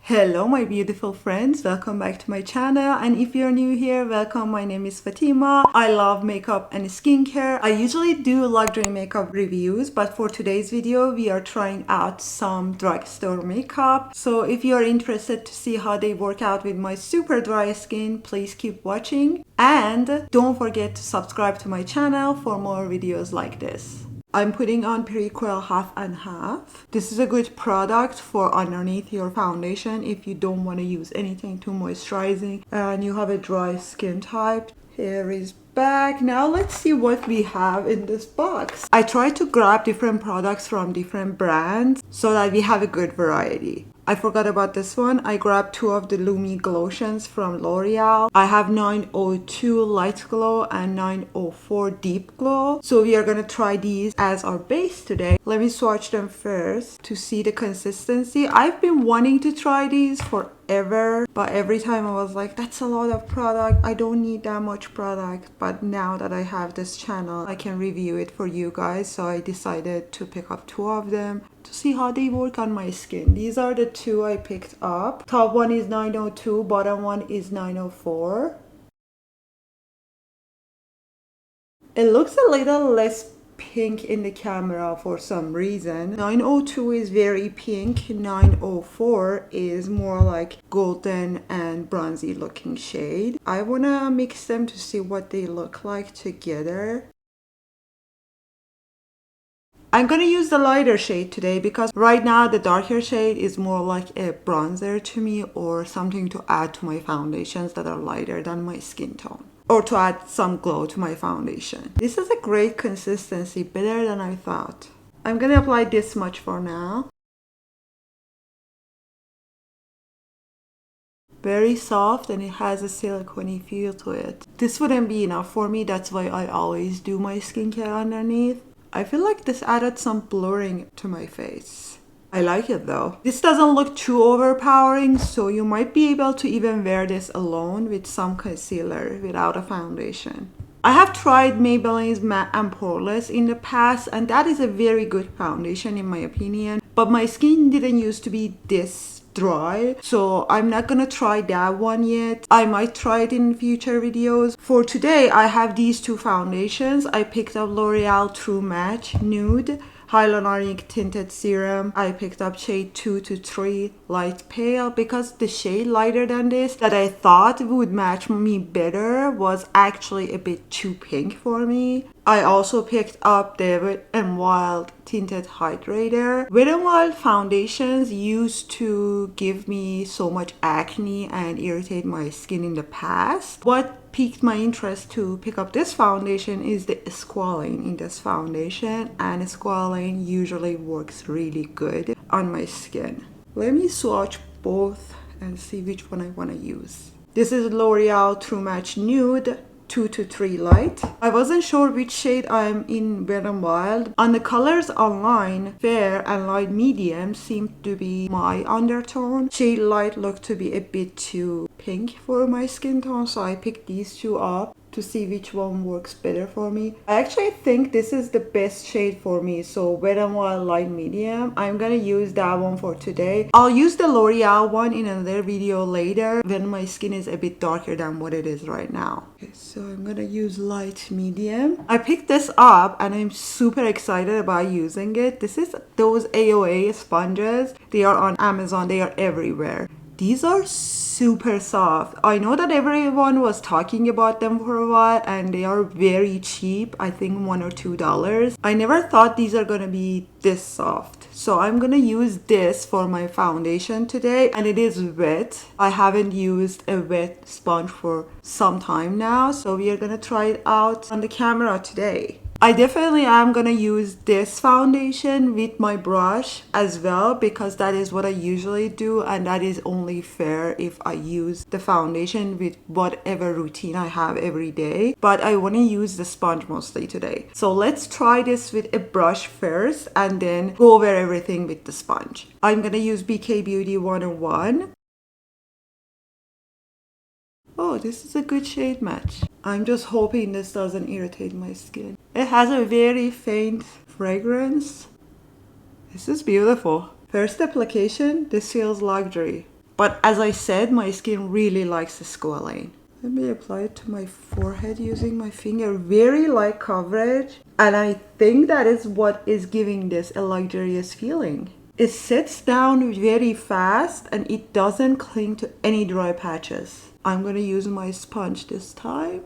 Hello my beautiful friends, welcome back to my channel, and if you're new here, welcome. My name is Fatemeh. I love makeup and skincare. I usually do luxury makeup reviews, but for today's video we are trying out some drugstore makeup. So if you're interested to see how they work out with my super dry skin, please keep watching and don't forget to subscribe to my channel for more videos like this. I'm putting on Prequel half and half. This is a good product for underneath your foundation if you don't want to use anything too moisturizing and you have a dry skin type. Here is back. Now let's see what we have in this box. I try to grab different products from different brands so that we have a good variety. I forgot about this one. I grabbed two of the Lumi Glotions from Loreal. I have 902 Light Glow and 904 Deep Glow. So we are gonna try these as our base today. Let me swatch them first to see the consistency. I've been wanting to try these forever, but every time I was like, that's a lot of product. I don't need that much product. But now that I have this channel, I can review it for you guys. So I decided to pick up two of them to see how they work on my skin. These are the two I picked up. Top one is 902, bottom one is 904. It looks a little less pink in the camera for some reason. 902 is very pink, 904 is more like golden and bronzy looking shade. I wanna mix them to see what they look like together. I'm gonna use the lighter shade today because right now the darker shade is more like a bronzer to me or something to add to my foundations that are lighter than my skin tone, or to add some glow to my foundation. This is a great consistency, better than I thought. I'm gonna apply this much for now. Very soft and it has a silicone feel to it. This wouldn't be enough for me, that's why I always do my skincare underneath. I feel like this added some blurring to my face. I like it though. This doesn't look too overpowering, so you might be able to even wear this alone with some concealer without a foundation. I have tried Maybelline's Matte and Poreless in the past, and that is a very good foundation in my opinion. But my skin didn't used to be this dry, so I'm not gonna try that one yet. I might try it in future videos. For today, I have these two foundations. I picked up L'Oreal True Match Nude Hyaluronic Tinted Serum. I picked up shade 2 to 3 Light Pale because the shade lighter than this that I thought would match me better was actually a bit too pink for me. I also picked up the Wet n Wild Tinted Hydrator. Wet n Wild foundations used to give me so much acne and irritate my skin in the past. What piqued my interest to pick up this foundation is the squalane in this foundation, and squalane usually works really good on my skin. Let me swatch both and see which one I want to use. This is L'Oreal True Match Nude 2 to 3 Light. I wasn't sure which shade I'm in Wet n Wild. On the colors online, fair and light medium seemed to be my undertone. Shade light looked to be a bit too pink for my skin tone, so I picked these two up to see which one works better for me. I actually think this is the best shade for me, so Wet n Wild light medium. I'm gonna use that one for today. I'll use the L'Oreal one in another video later when my skin is a bit darker than what it is right now. Okay, so I'm gonna use light medium. I picked this up and I'm super excited about using it. This is those AOA sponges. They are on Amazon, they are everywhere. These are super soft. I know that everyone was talking about them for a while and they are very cheap. I think $1 or $2. I never thought these are gonna be this soft. So I'm gonna use this for my foundation today, and it is wet. I haven't used a wet sponge for some time now, so we are gonna try it out on the camera today. I definitely am gonna use this foundation with my brush as well because that is what I usually do, and that is only fair if I use the foundation with whatever routine I have every day. But I want to use the sponge mostly today. So let's try this with a brush first and then go over everything with the sponge. I'm gonna use BK Beauty 101. Oh, this is a good shade match. I'm just hoping this doesn't irritate my skin. It has a very faint fragrance. This is beautiful. First application, this feels luxury. But as I said, my skin really likes the squalane. Let me apply it to my forehead using my finger. Very light coverage. And I think that is what is giving this a luxurious feeling. It sets down very fast and it doesn't cling to any dry patches. I'm gonna use my sponge this time.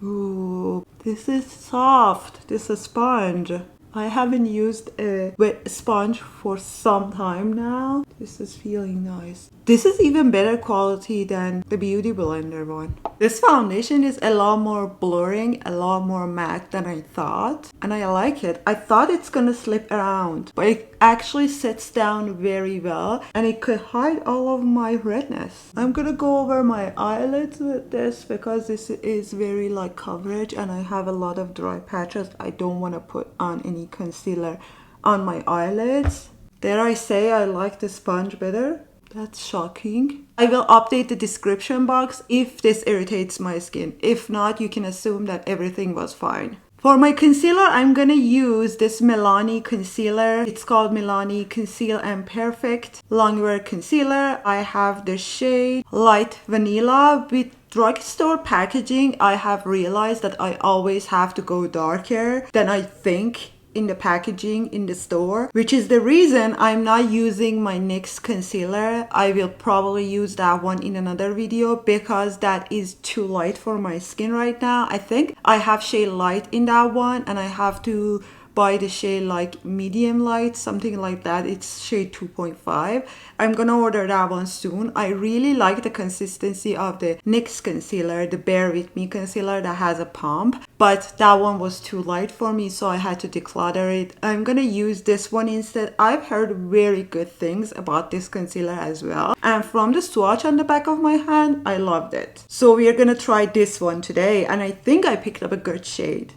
Ooh, this is soft. This is a sponge. I haven't used a wet sponge for some time now. This is feeling nice. This is even better quality than the Beauty Blender one. This foundation is a lot more blurring, a lot more matte than I thought. And I like it. I thought it's gonna slip around, but it actually sits down very well and it could hide all of my redness. I'm gonna go over my eyelids with this because this is very light coverage and I have a lot of dry patches. I don't want to put on any concealer on my eyelids. Dare I say I like the sponge better? That's shocking. I will update the description box if this irritates my skin. If not, you can assume that everything was fine. For my concealer, I'm gonna use this Milani concealer. It's called Milani Conceal and Perfect Longwear Concealer. I have the shade Light Vanilla. With drugstore packaging, I have realized that I always have to go darker than I think in the packaging in the store, which is the reason I'm not using my NYX concealer. I will probably use that one in another video because that is too light for my skin right now. I think I have shade light in that one and I have to buy the shade like medium light, something like that. It's shade 2.5. I'm gonna order that one soon. I really like the consistency of the NYX concealer, the Bear With Me concealer that has a pump, but that one was too light for me, so I had to declutter it. I'm gonna use this one instead. I've heard very good things about this concealer as well, and from the swatch on the back of my hand, I loved it. So we are gonna try this one today, and I think I picked up a good shade.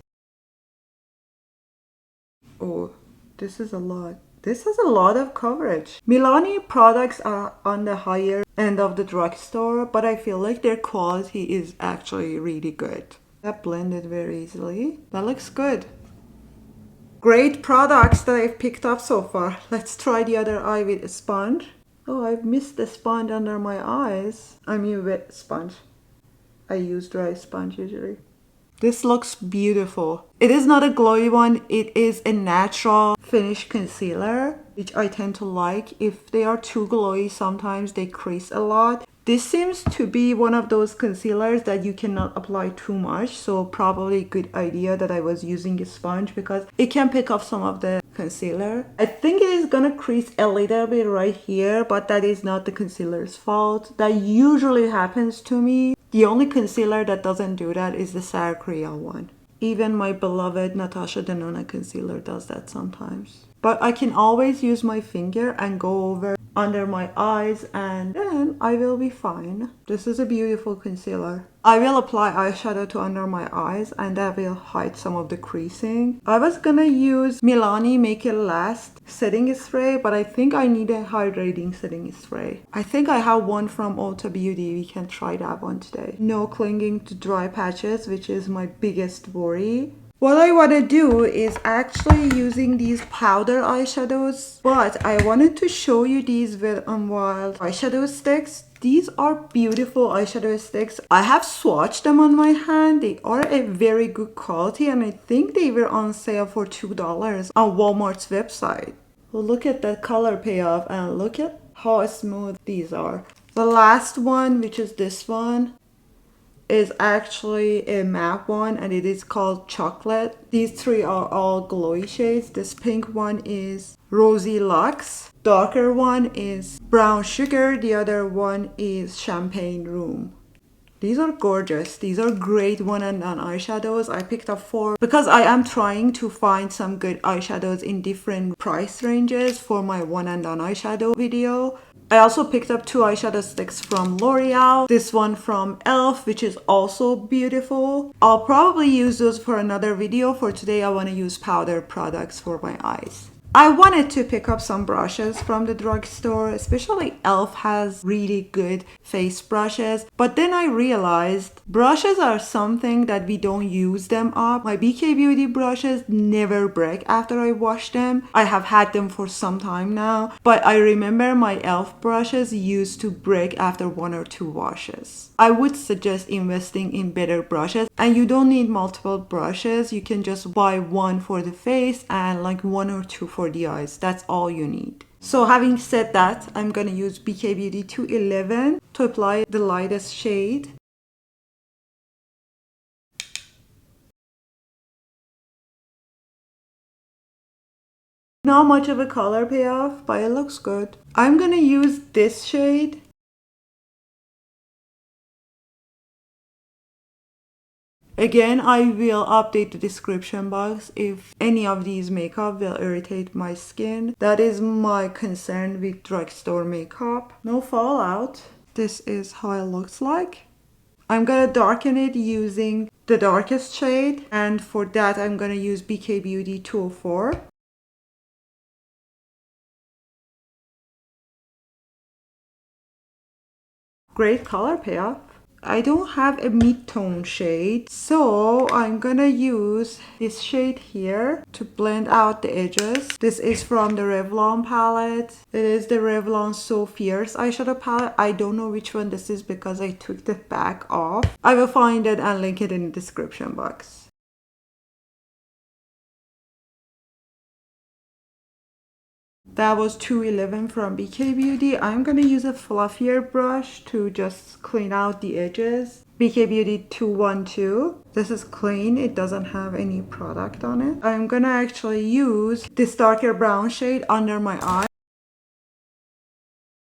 Oh, this is a lot. This has a lot of coverage. Milani products are on the higher end of the drugstore, but I feel like their quality is actually really good. That blended very easily. That looks good. Great products that I've picked up so far. Let's try the other eye with a sponge. Oh, I've missed the sponge under my eyes. I mean wet sponge. I use dry sponge usually. This looks beautiful. It is not a glowy one. It is a natural finish concealer, which I tend to like. If they are too glowy, sometimes they crease a lot. This seems to be one of those concealers that you cannot apply too much. So probably a good idea that I was using a sponge because it can pick up some of the concealer. I think it is gonna crease a little bit right here, but that is not the concealer's fault. That usually happens to me. The only concealer that doesn't do that is the Sarah Creole one. Even my beloved Natasha Denona concealer does that sometimes. But I can always use my finger and go over under my eyes and then I will be fine. This is a beautiful concealer. I will apply eyeshadow to under my eyes and that will hide some of the creasing. I was gonna use Milani Make It Last setting spray, but I think I need a hydrating setting spray. I think I have one from Ulta Beauty. We can try that one today. No clinging to dry patches, which is my biggest worry. What I want to do is actually using these powder eyeshadows, but I wanted to show you these Wet n Wild eyeshadow sticks. These are beautiful eyeshadow sticks. I have swatched them on my hand. They are a very good quality and I think they were on sale for $2 on Walmart's website. Well, look at that color payoff and look at how smooth these are. The last one, which is this one, is actually a matte one and it is called Chocolate. These three are all glowy shades. This pink one is Rosy Luxe. Darker one is Brown Sugar. The other one is Champagne Room. These are gorgeous. These are great one and done eyeshadows. I picked up 4 because I am trying to find some good eyeshadows in different price ranges for my one and done eyeshadow video. I also picked up 2 eyeshadow sticks from L'Oreal. This one from e.l.f., which is also beautiful. I'll probably use those for another video. For today, I want to use powder products for my eyes. I wanted to pick up some brushes from the drugstore, especially e.l.f. has really good face brushes. But then I realized brushes are something that we don't use them up. My BK Beauty brushes never break after I wash them. I have had them for some time now, but I remember my e.l.f. brushes used to break after 1 or 2 washes. I would suggest investing in better brushes, and you don't need multiple brushes. You can just buy one for the face and like 1 or 2 for the eyes. That's all you need. So having said that, I'm gonna use BK Beauty 211 to apply the lightest shade. Not much of a color payoff, but it looks good. I'm gonna use this shade. Again, I will update the description box if any of these makeup will irritate my skin. That is my concern with drugstore makeup. No fallout. This is how it looks like. I'm gonna darken it using the darkest shade, and for that I'm gonna use BK Beauty 204. Great color payoff. I don't have a mid-tone shade, so I'm gonna use this shade here to blend out the edges. This is from the Revlon palette. It is the Revlon So Fierce eyeshadow palette. I don't know which one this is because I took the back off. I will find it and link it in the description box. That was 211 from BK Beauty. I'm gonna use a fluffier brush to just clean out the edges. BK Beauty 212. This is clean, it doesn't have any product on it. I'm gonna actually use this darker brown shade under my eye.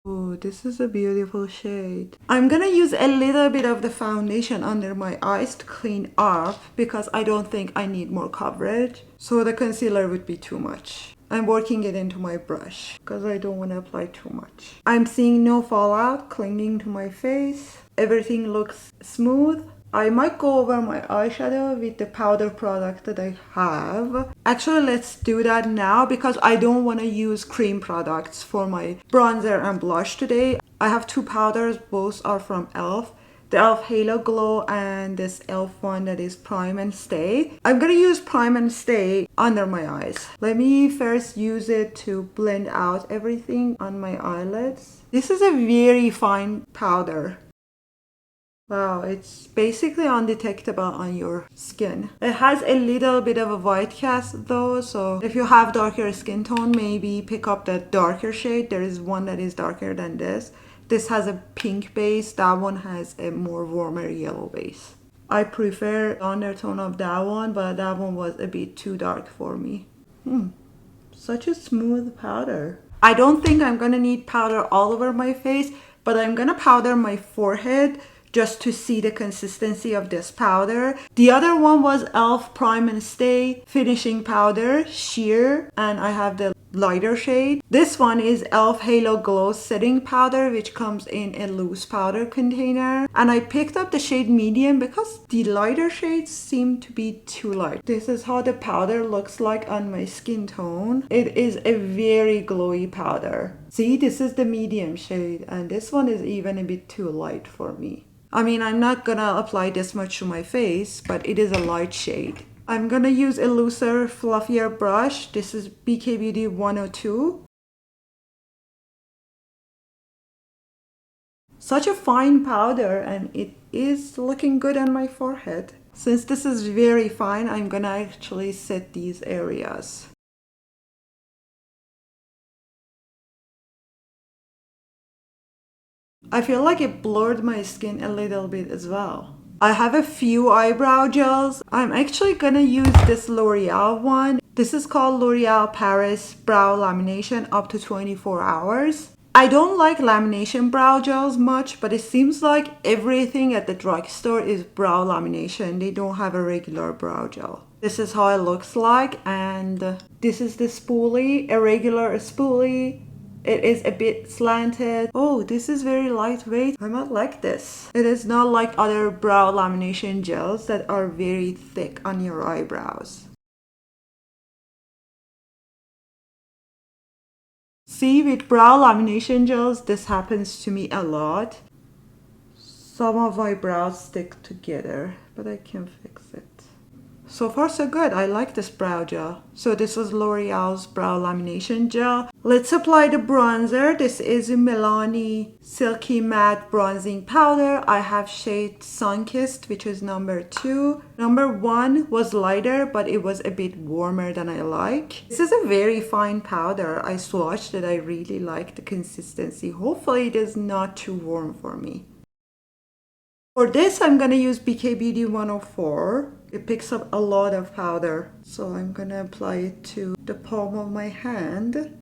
Oh, this is a beautiful shade. I'm gonna use a little bit of the foundation under my eyes to clean up because I don't think I need more coverage. So the concealer would be too much. I'm working it into my brush because I don't want to apply too much. I'm seeing no fallout clinging to my face. Everything looks smooth. I might go over my eyeshadow with the powder product that I have. Actually, let's do that now because I don't want to use cream products for my bronzer and blush today. I have 2 powders, both are from e.l.f. The e.l.f. Halo Glow and this e.l.f. one that is Prime and Stay. I'm gonna use Prime and Stay under my eyes. Let me first use it to blend out everything on my eyelids. This is a very fine powder. Wow, it's basically undetectable on your skin. It has a little bit of a white cast though, so if you have darker skin tone, maybe pick up the darker shade. There is one that is darker than this. This has a pink base, that one has a more warmer yellow base. I prefer the undertone of that one, but that one was a bit too dark for me. Such a smooth powder. I don't think I'm gonna need powder all over my face, but I'm gonna powder my forehead just to see the consistency of this powder. The other one was e.l.f. Prime and Stay Finishing Powder, Sheer, and I have the lighter shade. This one is e.l.f. Halo Glow Setting Powder, which comes in a loose powder container. And I picked up the shade medium because the lighter shades seem to be too light. This is how the powder looks like on my skin tone. It is a very glowy powder. See, this is the medium shade, and this one is even a bit too light for me. I mean, I'm not gonna apply this much to my face, but it is a light shade. I'm gonna use a looser, fluffier brush. This is BK Beauty 102. Such a fine powder, and it is looking good on my forehead. Since this is very fine, I'm gonna actually set these areas. I feel like it blurred my skin a little bit as well. I have a few eyebrow gels. I'm actually gonna use this L'Oreal one. This is called L'Oreal Paris Brow Lamination up to 24 hours. I don't like lamination brow gels much, but it seems like everything at the drugstore is brow lamination. They don't have a regular brow gel. This is how it looks like, and this is the spoolie, a regular spoolie. It is a bit slanted. Oh, this is very lightweight. I might like this. It is not like other brow lamination gels that are very thick on your eyebrows. See, with brow lamination gels, this happens to me a lot. Some of my brows stick together, but I can fix it. So far so good. I like this brow gel. So this was L'Oreal's brow lamination gel. Let's apply the bronzer. This is Milani Silky Matte Bronzing Powder. I have shade Sunkissed, which is number 2. Number 1 was lighter, but it was a bit warmer than I like. This is a very fine powder. I swatched it. I really like the consistency. Hopefully it is not too warm for me. For this, I'm going to use BK Beauty 104. It picks up a lot of powder. So I'm going to apply it to the palm of my hand.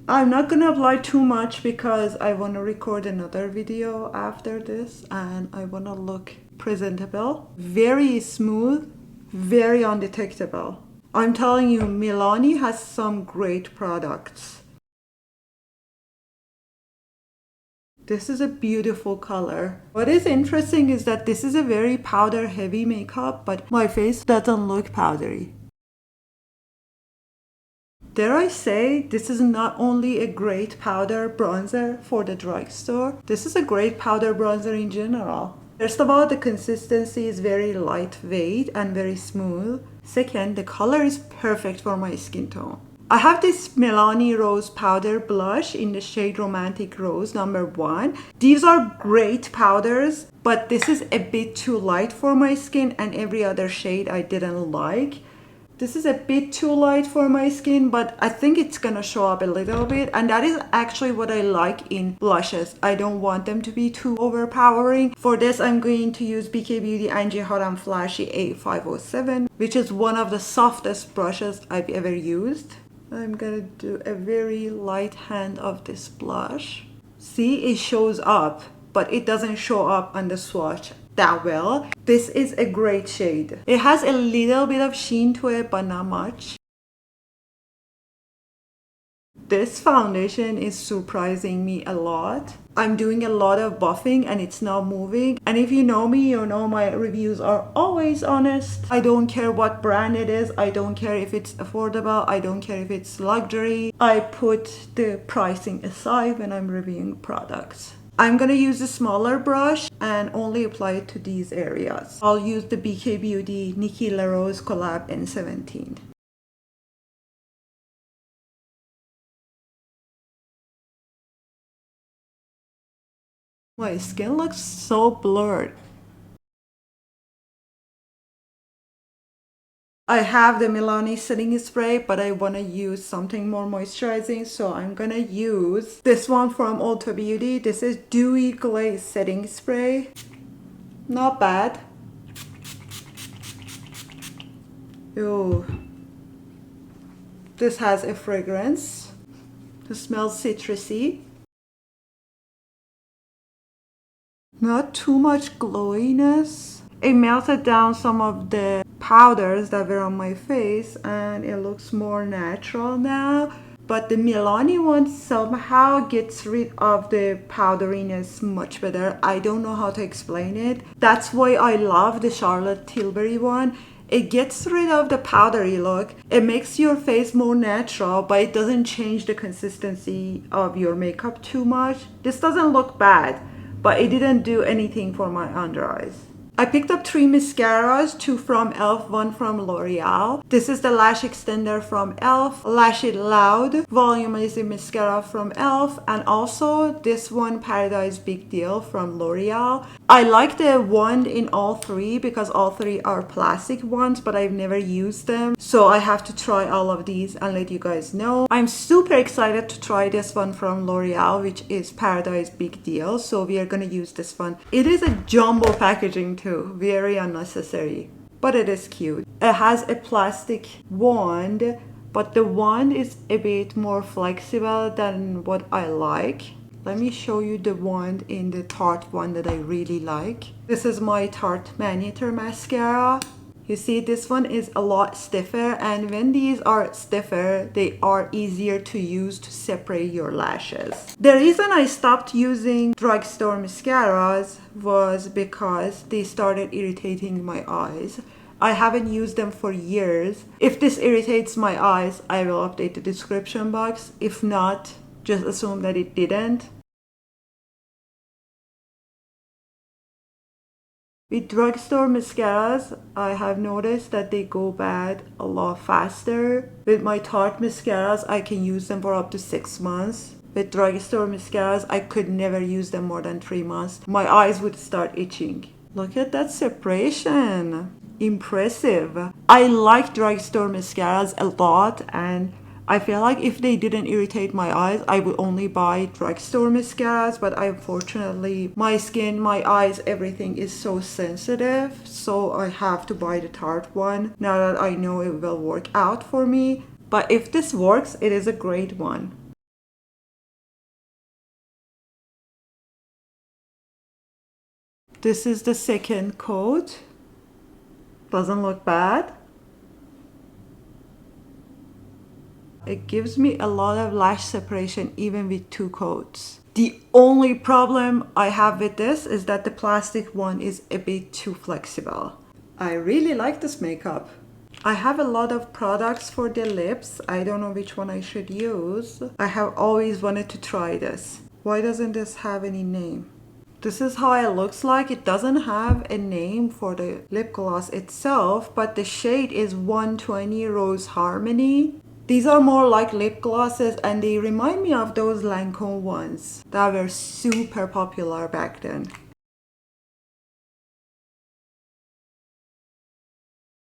I'm not going to apply too much because I want to record another video after this and I want to look presentable. Very smooth, very undetectable. I'm telling you, Milani has some great products. This is a beautiful color. What is interesting is that this is a very powder heavy makeup, but my face doesn't look powdery. Dare I say, this is not only a great powder bronzer for the drugstore, this is a great powder bronzer in general. First of all, the consistency is very lightweight and very smooth. Second, the color is perfect for my skin tone. I have this Milani Rose Powder Blush in the shade Romantic Rose number 1. These are great powders, but this is a bit too light for my skin and every other shade I didn't like. This is a bit too light for my skin, but I think it's gonna show up a little bit, and that is actually what I like in blushes. I don't want them to be too overpowering. For this, I'm going to use BK Beauty Angie Hot and Flashy A507, which is one of the softest brushes I've ever used. I'm gonna do a very light hand of this blush. See, it shows up, but it doesn't show up on the swatch that well. This is a great shade. It has a little bit of sheen to it, but not much. This foundation is surprising me a lot. I'm doing a lot of buffing and it's not moving. And if you know me, you know my reviews are always honest. I don't care what brand it is. I don't care if it's affordable. I don't care if it's luxury. I put the pricing aside when I'm reviewing products. I'm gonna use a smaller brush and only apply it to these areas. I'll use the BK Beauty Nikki LaRose Collab N17. My skin looks so blurred. I have the Milani setting spray, but I want to use something more moisturizing, so I'm gonna use this one from Ulta Beauty. This is Dewy Glaze Setting Spray. Not bad. Ew. This has a fragrance. It smells citrusy. Not too much glowiness. It melted down some of the powders that were on my face and it looks more natural now. But the Milani one somehow gets rid of the powderiness much better. I don't know how to explain it. That's why I love the Charlotte Tilbury one. It gets rid of the powdery look. It makes your face more natural, but it doesn't change the consistency of your makeup too much. This doesn't look bad, but it didn't do anything for my under eyes. I picked up 3 mascaras, 2 from e.l.f., 1 from L'Oreal. This is the Lash Extender from e.l.f., Lash It Loud Volumizing Mascara from e.l.f., and also this one, Paradise Big Deal from L'Oreal. I like the wand in all 3 because all 3 are plastic ones, but I've never used them. So I have to try all of these and let you guys know. I'm super excited to try this one from L'Oreal, which is Paradise Big Deal. So we are gonna use this one. It is a jumbo packaging too, very unnecessary, but it is cute. It has a plastic wand, but the wand is a bit more flexible than what I like. Let me show you the wand in the Tarte one that I really like. This is my Tarte Magnetar mascara. You see, this one is a lot stiffer, and when these are stiffer, they are easier to use to separate your lashes. The reason I stopped using drugstore mascaras was because they started irritating my eyes. I haven't used them for years. If this irritates my eyes, I will update the description box. If not, just assume that it didn't. With drugstore mascaras, I have noticed that they go bad a lot faster. With my Tarte mascaras, I can use them for up to 6 months. With drugstore mascaras, I could never use them more than 3 months. My eyes would start itching. Look at that separation. Impressive. I like drugstore mascaras a lot, and I feel like if they didn't irritate my eyes, I would only buy drugstore mascaras, but unfortunately my skin, my eyes, everything is so sensitive, so I have to buy the Tarte one now that I know it will work out for me. But if this works, it is a great one. This is the second coat. Doesn't look bad. It gives me a lot of lash separation even with 2 coats. The only problem I have with this is that the plastic one is a bit too flexible. I really like this makeup. I have a lot of products for the lips. I don't know which one I should use. I have always wanted to try this. Why doesn't this have any name? This is how it looks like. It doesn't have a name for the lip gloss itself, but the shade is 120 Rose Harmony. These are more like lip glosses, and they remind me of those Lancome ones that were super popular back then.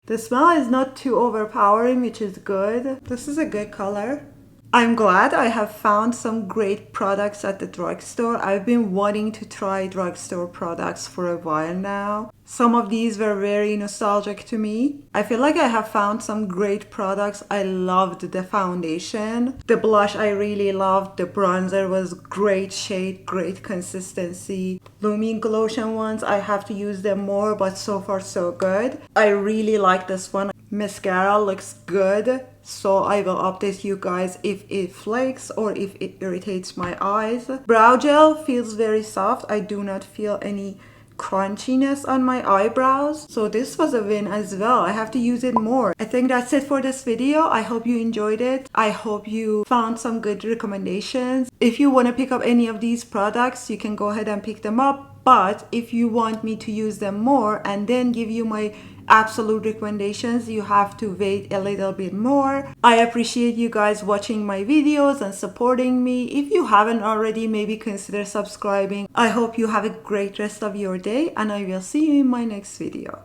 The smell is not too overpowering, which is good. This is a good color. I'm glad I have found some great products at the drugstore. I've been wanting to try drugstore products for a while now. Some of these were very nostalgic to me. I feel like I have found some great products. I loved the foundation. The blush I really loved. The bronzer was great shade, great consistency. Lumi Glotion ones, I have to use them more, but so far so good. I really like this one. Mascara looks good, so I will update you guys if it flakes or if it irritates my eyes. Brow gel feels very soft. I do not feel any crunchiness on my eyebrows, so this was a win as well. I have to use it more. I think that's it for this video. I hope you enjoyed it. I hope you found some good recommendations. If you want to pick up any of these products, you can go ahead and pick them up, but if you want me to use them more and then give you my absolute recommendations, you have to wait a little bit more. I appreciate you guys watching my videos and supporting me. If you haven't already, maybe consider subscribing. I hope you have a great rest of your day, and I will see you in my next video.